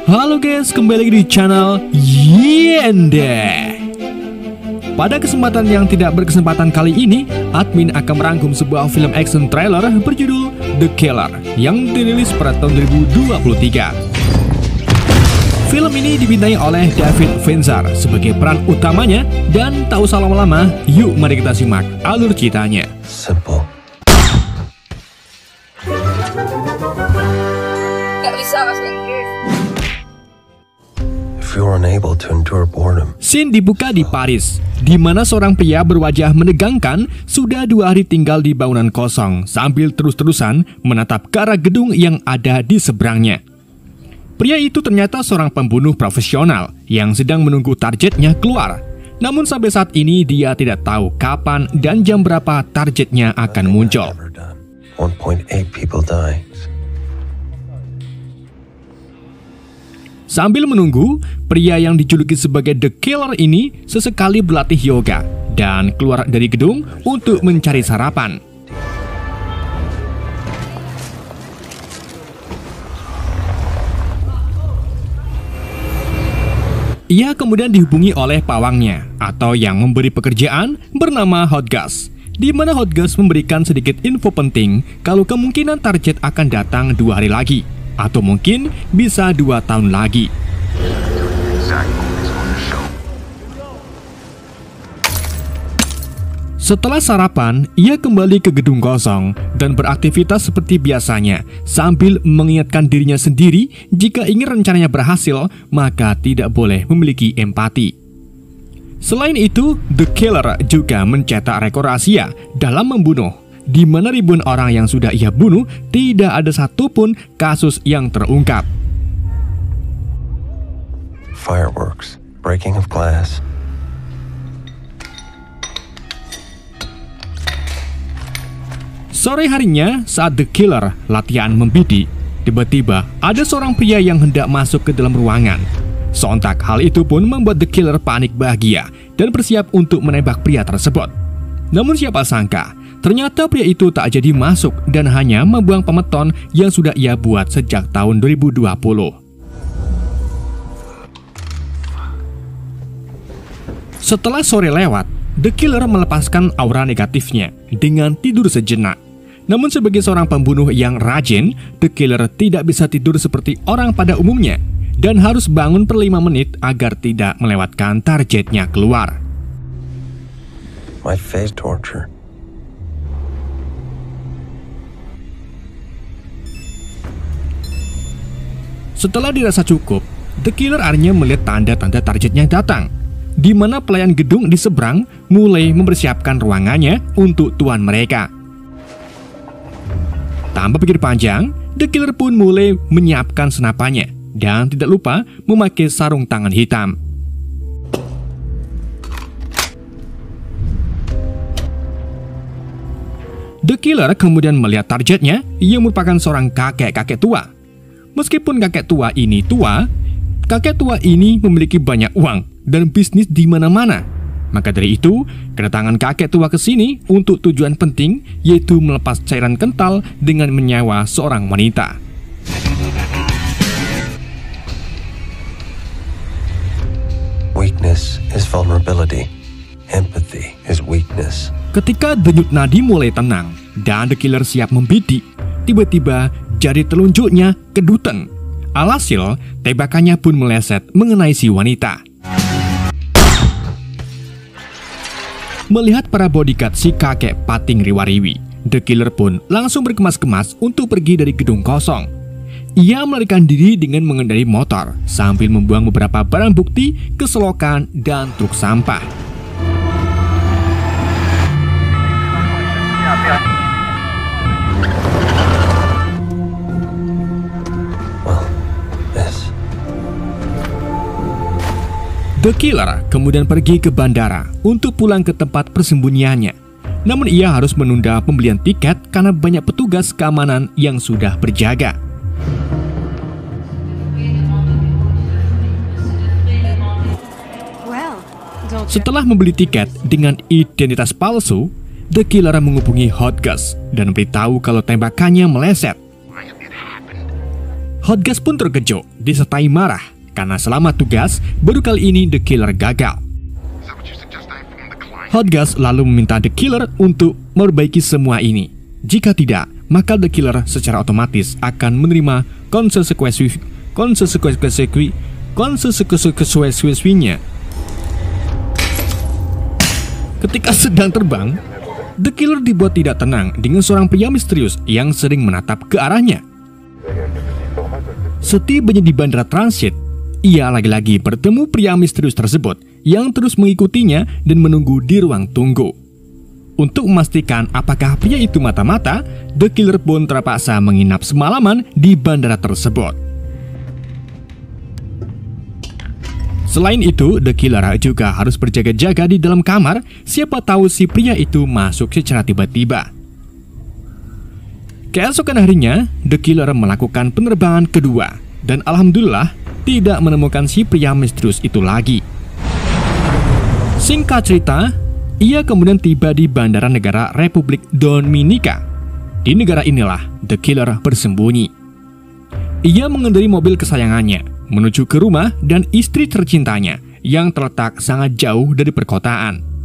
Halo guys, kembali lagi di channel Yende. Pada kesempatan yang tidak berkesempatan kali ini, admin akan merangkum sebuah film action trailer berjudul The Killer yang dirilis pada tahun 2023. Film ini dibintangi oleh David Fincher sebagai peran utamanya, dan tak usah lama-lama, yuk mari kita simak alur ceritanya. Simple. Gak bisa bahasa Inggris. If you're unable to endure boredom, Scene dibuka di Paris, di mana seorang pria berwajah menegangkan sudah 2 hari tinggal di bangunan kosong sambil terus-terusan menatap ke arah gedung yang ada di seberangnya. Pria itu ternyata seorang pembunuh profesional yang sedang menunggu targetnya keluar. Namun sampai saat ini dia tidak tahu kapan dan jam berapa targetnya akan muncul. never done. 1.8 people die. Sambil menunggu, pria yang dijuluki sebagai The Killer ini sesekali berlatih yoga dan keluar dari gedung untuk mencari sarapan. Ia kemudian dihubungi oleh pawangnya atau yang memberi pekerjaan bernama Hotgas, di mana Hotgas memberikan sedikit info penting kalau kemungkinan target akan datang 2 hari lagi, atau mungkin bisa 2 tahun lagi. Setelah sarapan, ia kembali ke gedung kosong dan beraktivitas seperti biasanya sambil mengingatkan dirinya sendiri jika ingin rencananya berhasil, maka tidak boleh memiliki empati. Selain itu, The Killer juga mencetak rekor rahasia dalam membunuh, di mana ribuan orang yang sudah ia bunuh tidak ada satupun kasus yang terungkap. Fireworks, breaking of glass. Sore harinya, saat The Killer latihan membidik, tiba-tiba ada seorang pria yang hendak masuk ke dalam ruangan. Sontak hal itu pun membuat The Killer panik bahagia dan bersiap untuk menembak pria tersebut. Namun siapa sangka, ternyata pria itu tak jadi masuk dan hanya membuang pemeton yang sudah ia buat sejak tahun 2020. Setelah sore lewat, The Killer melepaskan aura negatifnya dengan tidur sejenak. Namun sebagai seorang pembunuh yang rajin, The Killer tidak bisa tidur seperti orang pada umumnya dan harus bangun per 5 menit agar tidak melewatkan targetnya keluar. My face torture. Setelah dirasa cukup, The Killer akhirnya melihat tanda-tanda targetnya datang, di mana pelayan gedung di seberang mulai mempersiapkan ruangannya untuk tuan mereka. Tanpa pikir panjang, The Killer pun mulai menyiapkan senapannya dan tidak lupa memakai sarung tangan hitam. The Killer kemudian melihat targetnya yang merupakan seorang kakek-kakek tua. Meskipun kakek tua ini memiliki banyak uang dan bisnis di mana-mana. Maka dari itu, kedatangan kakek tua ke sini untuk tujuan penting, yaitu melepas cairan kental dengan menyawa seorang wanita. Weakness is vulnerability. Empathy is weakness. Ketika denyut nadi mulai tenang dan The Killer siap membidik, tiba-tiba jari telunjuknya kedutan. Alhasil, tembakannya pun meleset mengenai si wanita. Melihat para bodyguard si kakek pating riwariwi, The Killer pun langsung berkemas-kemas untuk pergi dari gedung kosong. Ia melarikan diri dengan mengendarai motor sambil membuang beberapa barang bukti ke selokan dan truk sampah. Well, this. The Killer kemudian pergi ke bandara untuk pulang ke tempat persembunyiannya. Namun ia harus menunda pembelian tiket karena banyak petugas keamanan yang sudah berjaga. Setelah membeli tiket dengan identitas palsu, The Killer menghubungi Hotgas dan beritahu kalau tembakannya meleset. Hotgas pun terkejut, disertai marah, karena selama tugas, baru kali ini The Killer gagal. Hotgas lalu meminta The Killer untuk memperbaiki semua ini. Jika tidak, maka The Killer secara otomatis akan menerima konsekuensinya. Ketika sedang terbang, The Killer dibuat tidak tenang dengan seorang pria misterius yang sering menatap ke arahnya. Setibanya di bandara transit, ia lagi-lagi bertemu pria misterius tersebut yang terus mengikutinya dan menunggu di ruang tunggu. Untuk memastikan apakah pria itu mata-mata, The Killer pun terpaksa menginap semalaman di bandara tersebut. Selain itu, The Killer juga harus berjaga-jaga di dalam kamar, siapa tahu si pria itu masuk secara tiba-tiba. Keesokan harinya, The Killer melakukan penerbangan kedua, dan alhamdulillah tidak menemukan si pria misterius itu lagi. Singkat cerita, ia kemudian tiba di bandara negara Republik Dominika. Di negara inilah The Killer bersembunyi. Ia mengendarai mobil kesayangannya menuju ke rumah dan istri tercintanya yang terletak sangat jauh dari perkotaan.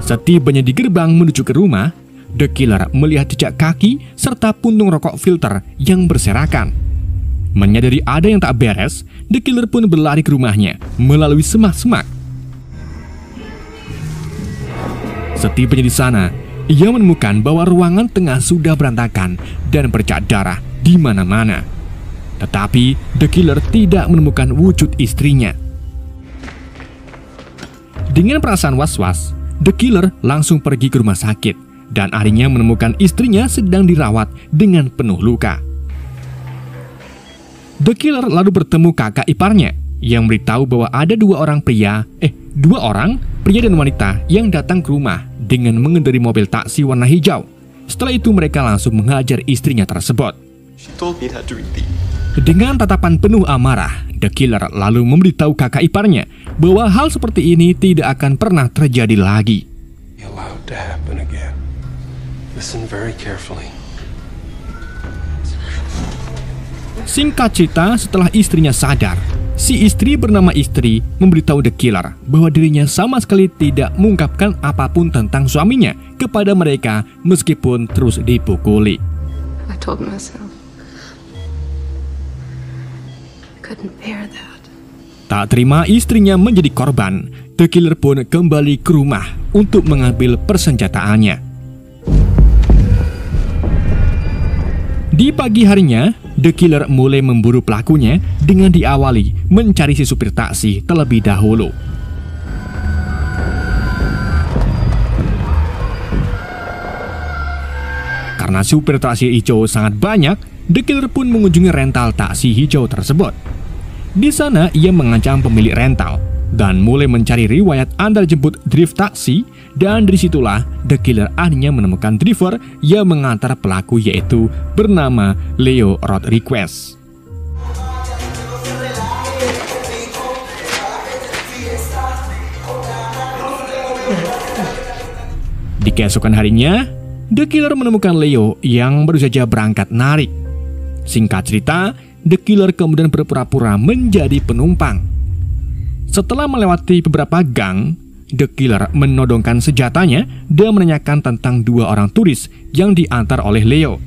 Setibanya di gerbang menuju ke rumah, The Killer melihat jejak kaki serta puntung rokok filter yang berserakan. Menyadari ada yang tak beres, The Killer pun berlari ke rumahnya melalui semak-semak. Setibanya di sana, ia menemukan bahwa ruangan tengah sudah berantakan dan bercak darah di mana-mana. Tetapi The Killer tidak menemukan wujud istrinya. Dengan perasaan was-was, The Killer langsung pergi ke rumah sakit dan akhirnya menemukan istrinya sedang dirawat dengan penuh luka. The Killer lalu bertemu kakak iparnya yang beritahu bahwa ada dua orang pria dan wanita yang datang ke rumah dengan mengendarai mobil taksi warna hijau. Setelah itu mereka langsung menghajar istrinya tersebut. Dengan tatapan penuh amarah, The Killer lalu memberitahu kakak iparnya bahwa hal seperti ini tidak akan pernah terjadi lagi. Singkat cerita, setelah istrinya sadar, si istri bernama Istri memberitahu The Killer bahwa dirinya sama sekali tidak mengungkapkan apapun tentang suaminya kepada mereka meskipun terus dipukuli. I told myself I couldn't bear that. Tak terima istrinya menjadi korban, The Killer pun kembali ke rumah untuk mengambil persenjataannya. Di pagi harinya, The Killer mulai memburu pelakunya dengan diawali mencari si supir taksi terlebih dahulu. Karena supir taksi hijau sangat banyak, The Killer pun mengunjungi rental taksi hijau tersebut. Di sana ia mengancam pemilik rental dan mulai mencari riwayat antar jemput drift taksi, dan disitulah The Killer akhirnya menemukan driver yang mengantar pelaku, yaitu bernama Leo Rodriguez. Di keesokan harinya, The Killer menemukan Leo yang baru saja berangkat narik. Singkat cerita, The Killer kemudian berpura-pura menjadi penumpang. Setelah melewati beberapa gang, The Killer menodongkan senjatanya dan menanyakan tentang dua orang turis yang diantar oleh Leo.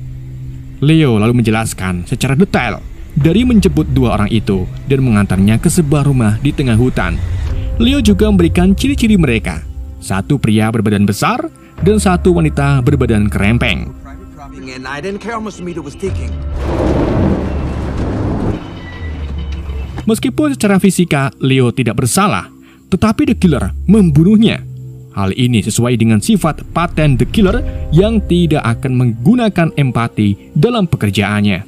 Leo lalu menjelaskan secara detail dari menjemput dua orang itu dan mengantarnya ke sebuah rumah di tengah hutan. Leo juga memberikan ciri-ciri mereka, satu pria berbadan besar dan satu wanita berbadan kerempeng. Meskipun secara fisika Leo tidak bersalah, tetapi The Killer membunuhnya. Hal ini sesuai dengan sifat paten The Killer yang tidak akan menggunakan empati dalam pekerjaannya.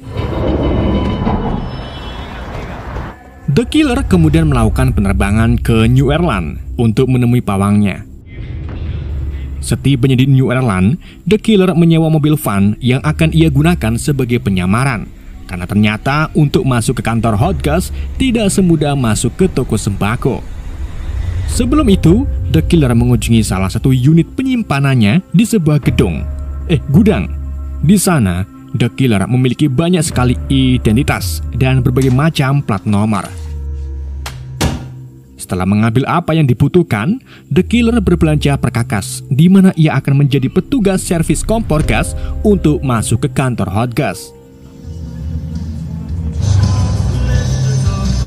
The Killer kemudian melakukan penerbangan ke New Ireland untuk menemui pawangnya. Setibanya di New Ireland, The Killer menyewa mobil van yang akan ia gunakan sebagai penyamaran. Karena ternyata untuk masuk ke kantor Hotgas tidak semudah masuk ke toko sembako. Sebelum itu, The Killer mengunjungi salah satu unit penyimpanannya di sebuah gedung gudang. Di sana, The Killer memiliki banyak sekali identitas dan berbagai macam plat nomor. Setelah mengambil apa yang dibutuhkan, The Killer berbelanja perkakas, di mana ia akan menjadi petugas servis kompor gas untuk masuk ke kantor Hotgas.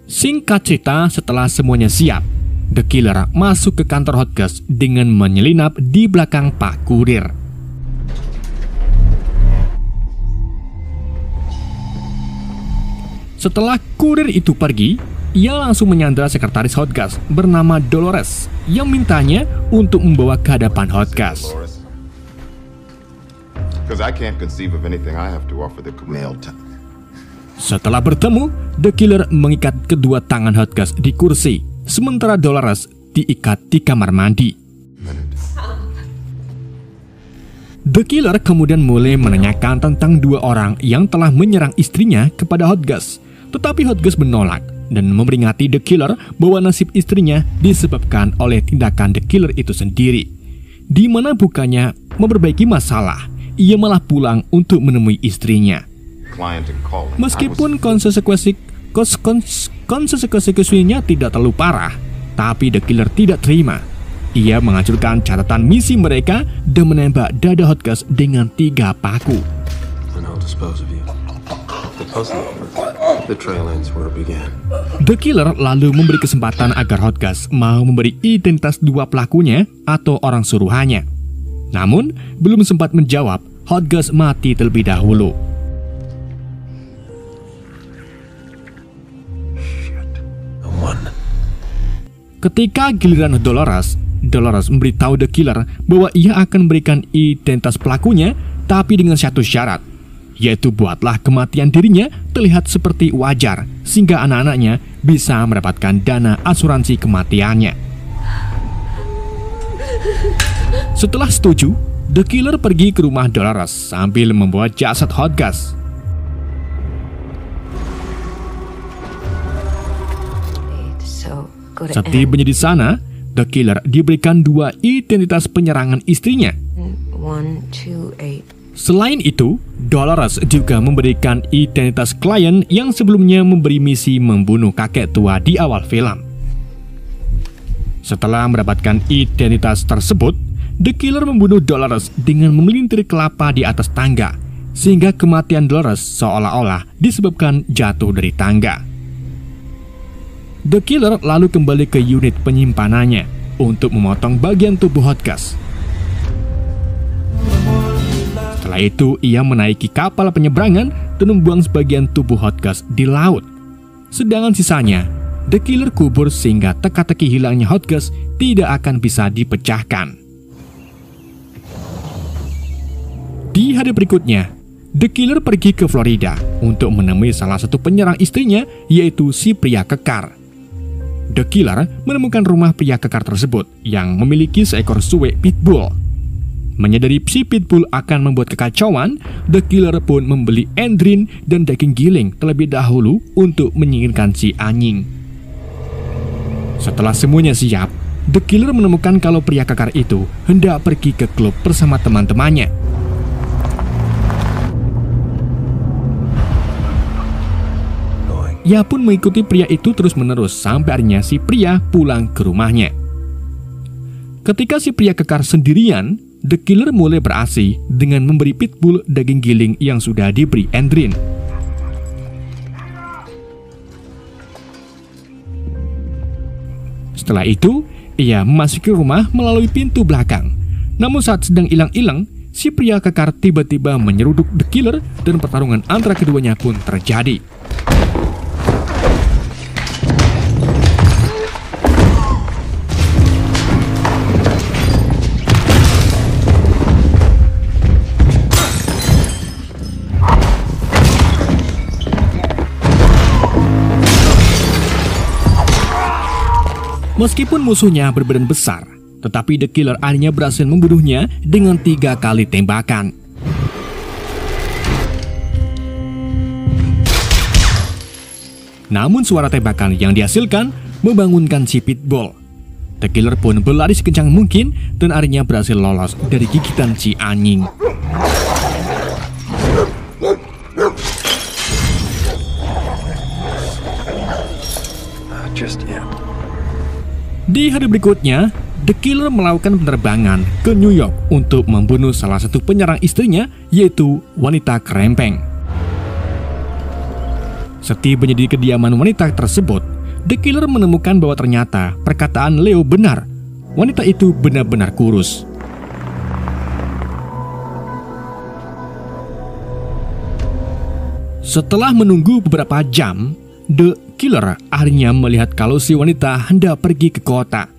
Singkat cerita, setelah semuanya siap, The Killer masuk ke kantor Hotgas dengan menyelinap di belakang Pak Kurir. Setelah kurir itu pergi, ia langsung menyandra sekretaris Hotgas bernama Dolores yang mintanya untuk membawa ke hadapan Hotgas. Setelah bertemu, The Killer mengikat kedua tangan Hotgas di kursi, sementara Dolores diikat di kamar mandi. The Killer kemudian mulai menanyakan tentang dua orang yang telah menyerang istrinya kepada Hotgas, tetapi Hotgas menolak dan memperingati The Killer bahwa nasib istrinya disebabkan oleh tindakan The Killer itu sendiri, di mana bukannya memperbaiki masalah, ia malah pulang untuk menemui istrinya. Meskipun konsekuensinya tidak terlalu parah, tapi The Killer tidak terima. Ia menghancurkan catatan misi mereka dan menembak dada Hotgas dengan 3 paku. The Killer lalu memberi kesempatan agar Hotgas mau memberi identitas dua pelakunya atau orang suruhannya. Namun, belum sempat menjawab, Hotgas mati terlebih dahulu. Ketika giliran Dolores memberitahu The Killer bahwa ia akan memberikan identitas pelakunya, tapi dengan satu syarat, yaitu buatlah kematian dirinya terlihat seperti wajar, sehingga anak-anaknya bisa mendapatkan dana asuransi kematiannya. Setelah setuju, The Killer pergi ke rumah Dolores sambil membawa jasad Hotgas. Setibanya di sana, The Killer diberikan 2 identitas penyerangan istrinya. Selain itu, Dolores juga memberikan identitas klien yang sebelumnya memberi misi membunuh kakek tua di awal film. Setelah mendapatkan identitas tersebut, The Killer membunuh Dolores dengan memelintir kelapa di atas tangga, sehingga kematian Dolores seolah-olah disebabkan jatuh dari tangga. The Killer lalu kembali ke unit penyimpanannya untuk memotong bagian tubuh Hotgas. Setelah itu, ia menaiki kapal penyeberangan dan membuang sebagian tubuh Hotgas di laut. Sedangkan sisanya, The Killer kubur sehingga teka-teki hilangnya Hotgas tidak akan bisa dipecahkan. Di hari berikutnya, The Killer pergi ke Florida untuk menemui salah satu penyerang istrinya, yaitu si pria kekar. The Killer menemukan rumah pria kekar tersebut yang memiliki seekor suwe pitbull. Menyadari si pitbull akan membuat kekacauan, The Killer pun membeli endrin dan daging giling terlebih dahulu untuk menyingkirkan si anjing. Setelah semuanya siap, The Killer menemukan kalau pria kekar itu hendak pergi ke klub bersama teman-temannya. Ia pun mengikuti pria itu terus-menerus sampai akhirnya si pria pulang ke rumahnya. Ketika si pria kekar sendirian, The Killer mulai beraksi dengan memberi pitbull daging giling yang sudah diberi endrin. Setelah itu, ia memasuki rumah melalui pintu belakang. Namun saat sedang ilang-ilang, si pria kekar tiba-tiba menyeruduk The Killer dan pertarungan antara keduanya pun terjadi. Meskipun musuhnya berbadan besar, tetapi The Killer akhirnya berhasil membunuhnya dengan 3 kali tembakan. Namun suara tembakan yang dihasilkan membangunkan si pitbull. The Killer pun berlari sekencang mungkin dan akhirnya berhasil lolos dari gigitan si anjing. Di hari berikutnya, The Killer melakukan penerbangan ke New York untuk membunuh salah satu penyerang istrinya, yaitu wanita kerempeng. Setibanya di kediaman wanita tersebut, The Killer menemukan bahwa ternyata perkataan Leo benar. Wanita itu benar-benar kurus. Setelah menunggu beberapa jam, The Killer akhirnya melihat kalau si wanita hendak pergi ke kota.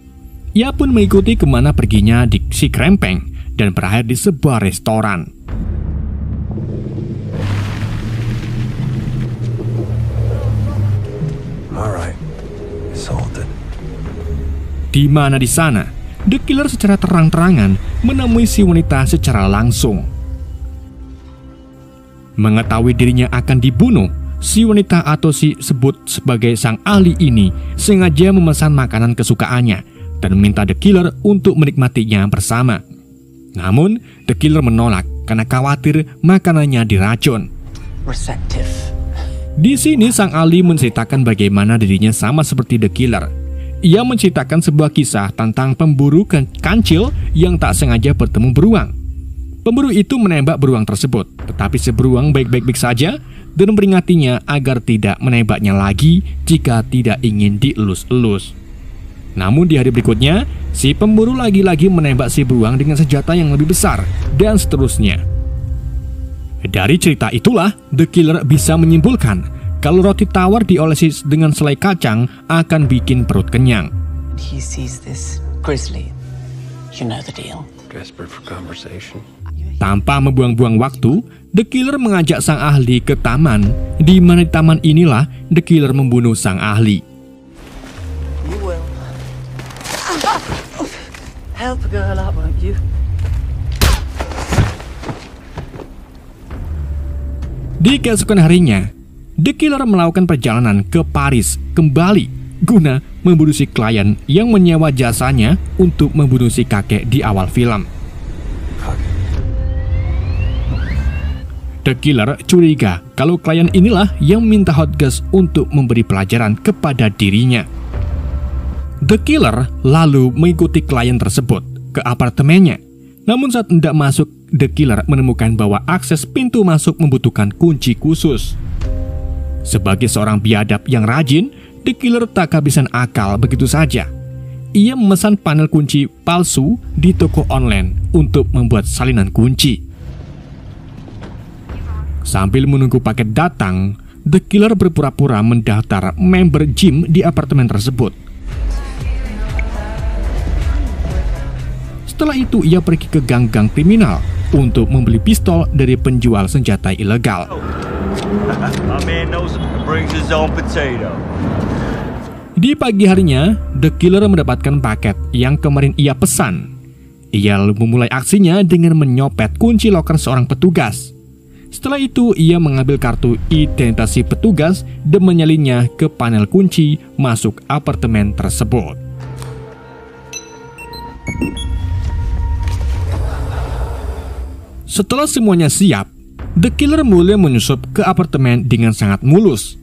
Ia pun mengikuti kemana perginya si kerempeng dan berakhir di sebuah restoran. Alright, sold it. Di mana di sana, The Killer secara terang-terangan menemui si wanita secara langsung. Mengetahui dirinya akan dibunuh, si wanita atau si sebut sebagai sang ahli ini sengaja memesan makanan kesukaannya dan meminta The Killer untuk menikmatinya bersama. Namun, The Killer menolak karena khawatir makanannya diracun. Receptive. Di sini sang ahli menceritakan bagaimana dirinya sama seperti The Killer. Ia menceritakan sebuah kisah tentang pemburu kancil yang tak sengaja bertemu beruang. Pemburu itu menembak beruang tersebut, tetapi si beruang baik-baik saja dan memperingatinya agar tidak menembaknya lagi jika tidak ingin dielus-elus. Namun di hari berikutnya, si pemburu lagi-lagi menembak si beruang dengan senjata yang lebih besar, dan seterusnya. Dari cerita itulah, The Killer bisa menyimpulkan kalau roti tawar diolesi dengan selai kacang akan bikin perut kenyang. He sees this grizzly. You know the deal. Desperate for conversation. Tanpa membuang-buang waktu, The Killer mengajak sang ahli ke taman, di mana di taman inilah The Killer membunuh sang ahli. You will. Help a girl out, won't you? Di keesokan harinya, The Killer melakukan perjalanan ke Paris kembali guna membunuh si klien yang menyewa jasanya untuk membunuh si kakek di awal film. The Killer curiga kalau klien inilah yang minta Hodges untuk memberi pelajaran kepada dirinya. The Killer lalu mengikuti klien tersebut ke apartemennya. Namun saat hendak masuk, The Killer menemukan bahwa akses pintu masuk membutuhkan kunci khusus. Sebagai seorang biadab yang rajin, The Killer tak kehabisan akal begitu saja. Ia memesan panel kunci palsu di toko online untuk membuat salinan kunci. Sambil menunggu paket datang, The Killer berpura-pura mendaftar member gym di apartemen tersebut. Setelah itu ia pergi ke gang-gang kriminal untuk membeli pistol dari penjual senjata ilegal. Di pagi harinya, The Killer mendapatkan paket yang kemarin ia pesan. Ia lalu memulai aksinya dengan menyopet kunci loker seorang petugas. Setelah itu, ia mengambil kartu identitas petugas dan menyalinnya ke panel kunci masuk apartemen tersebut. Setelah semuanya siap, The Killer mulai menyusup ke apartemen dengan sangat mulus.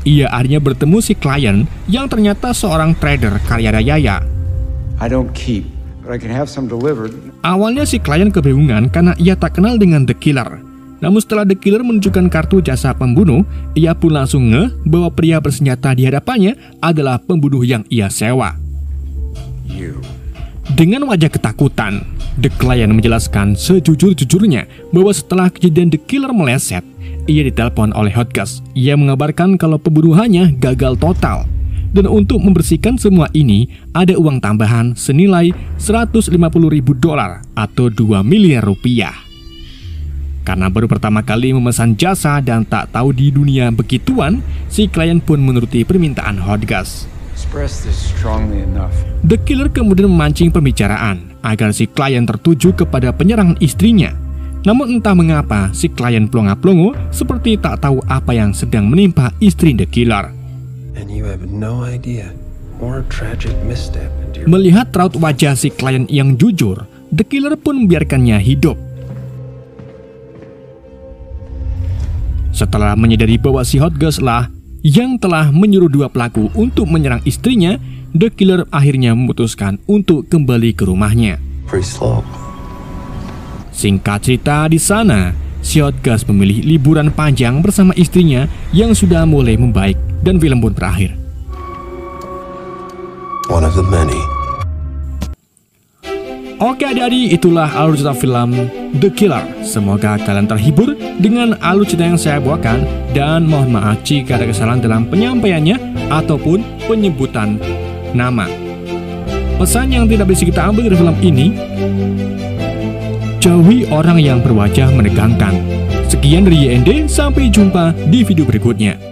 Ia akhirnya bertemu si klien yang ternyata seorang trader kaya raya. I don't keep, but I can have some delivered. Awalnya si klien kebingungan karena ia tak kenal dengan The Killer. Namun setelah The Killer menunjukkan kartu jasa pembunuh, ia pun langsung ngeh bahwa pria bersenjata di hadapannya adalah pembunuh yang ia sewa. Dengan wajah ketakutan, The Client menjelaskan sejujur-jujurnya bahwa setelah kejadian The Killer meleset, ia ditelepon oleh Hodges. Ia mengabarkan kalau pembunuhannya gagal total. Dan untuk membersihkan semua ini, ada uang tambahan senilai $150.000 atau 2 miliar rupiah. Karena baru pertama kali memesan jasa dan tak tahu di dunia begituan, si klien pun menuruti permintaan Hodges. The Killer kemudian memancing pembicaraan agar si klien tertuju kepada penyerangan istrinya. Namun entah mengapa si klien pelongo-pelongo seperti tak tahu apa yang sedang menimpa istri The Killer. Melihat raut wajah si klien yang jujur, The Killer pun membiarkannya hidup. Setelah menyadari bahwa si Hotgas lah yang telah menyuruh dua pelaku untuk menyerang istrinya, The Killer akhirnya memutuskan untuk kembali ke rumahnya. Pretty slow. Singkat cerita, di sana si Hotgas memilih liburan panjang bersama istrinya yang sudah mulai membaik dan film pun berakhir. One of the many. Oke adik-adik, itulah alur cerita film The Killer. Semoga kalian terhibur dengan alur cerita yang saya bawakan, dan mohon maaf jika ada kesalahan dalam penyampaiannya ataupun penyebutan nama. Pesan yang tidak bisa kita ambil dari film ini: jauhi orang yang berwajah menegangkan. Sekian dari YND, sampai jumpa di video berikutnya.